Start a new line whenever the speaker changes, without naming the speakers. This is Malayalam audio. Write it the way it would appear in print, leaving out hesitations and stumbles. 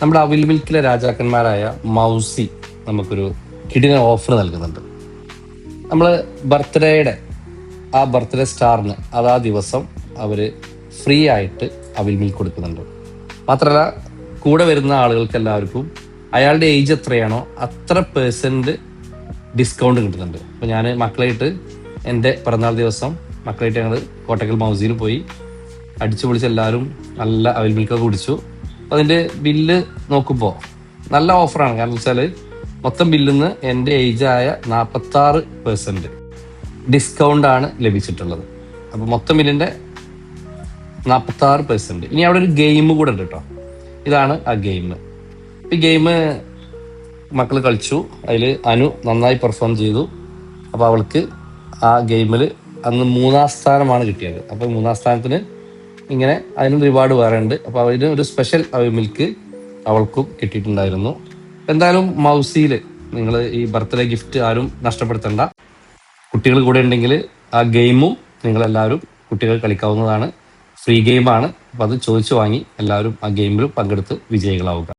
നമ്മുടെ അവിൽ മിൽക്കിലെ രാജാക്കന്മാരായ മൗസി നമുക്കൊരു കിടിലൻ ഓഫർ നൽകുന്നുണ്ട്. നമ്മൾ ബർത്ത്ഡേയുടെ ബർത്ത്ഡേ സ്റ്റാറിന് അതാ ദിവസം അവർ ഫ്രീ ആയിട്ട് അവിൽ മിൽക്ക് കൊടുക്കുന്നുണ്ട്. മാത്രമല്ല, കൂടെ വരുന്ന ആളുകൾക്ക് എല്ലാവർക്കും അയാളുടെ ഏജ് എത്രയാണോ അത്ര % ഡിസ്കൗണ്ട് കിട്ടുന്നുണ്ട്. അപ്പോൾ ഞാൻ മക്കളായിട്ട് എൻ്റെ പിറന്നാൾ ദിവസം മക്കളായിട്ട് ഞങ്ങൾ കോട്ടക്കൽ മൗസിയിൽ പോയി അടിച്ചു പൊളിച്ച് എല്ലാവരും നല്ല അവിൽ മിൽക്കൊക്കെ കുടിച്ചു. അതിൻ്റെ ബില്ല് നോക്കുമ്പോൾ നല്ല ഓഫറാണ്. കാരണം വെച്ചാൽ മൊത്തം ബില്ലിൽ നിന്ന് എൻ്റെ ഏജായ 46% ഡിസ്കൗണ്ടാണ് ലഭിച്ചിട്ടുള്ളത്. അപ്പോൾ മൊത്തം ബില്ലിൻ്റെ 46%. ഇനി അവിടെ ഒരു ഗെയിം കൂടെ ഉണ്ട് കേട്ടോ. ഇതാണ് ആ ഗെയിം. ഈ ഗെയിം മക്കൾ കളിച്ചു. അതിൽ അനു നന്നായി പെർഫോം ചെയ്തു. അപ്പോൾ അവൾക്ക് ആ ഗെയിമിൽ അന്ന് 3ാം സ്ഥാനമാണ് കിട്ടിയത്. അപ്പോൾ 3ാം സ്ഥാനത്തിന് ഇങ്ങനെ അതിനും റിവാർഡ് വേറെ ഉണ്ട്. അപ്പോൾ അതിന് ഒരു സ്പെഷ്യൽ അവിൽ മിൽക്ക് അവൾക്കും കിട്ടിയിട്ടുണ്ടായിരുന്നു. എന്തായാലും മൗസിയിൽ നിങ്ങൾ ഈ ബർത്ത്ഡേ ഗിഫ്റ്റ് ആരും നഷ്ടപ്പെടുത്തണ്ട. കുട്ടികൾ കൂടെ ഉണ്ടെങ്കിൽ ആ ഗെയിമും നിങ്ങളെല്ലാവരും കുട്ടികൾ കളിക്കാവുന്നതാണ്. ഫ്രീ ഗെയിമാണ്. അപ്പോൾ അത് ചോദിച്ചു വാങ്ങി എല്ലാവരും ആ ഗെയിമിൽ പങ്കെടുത്ത് വിജയികളാവുക.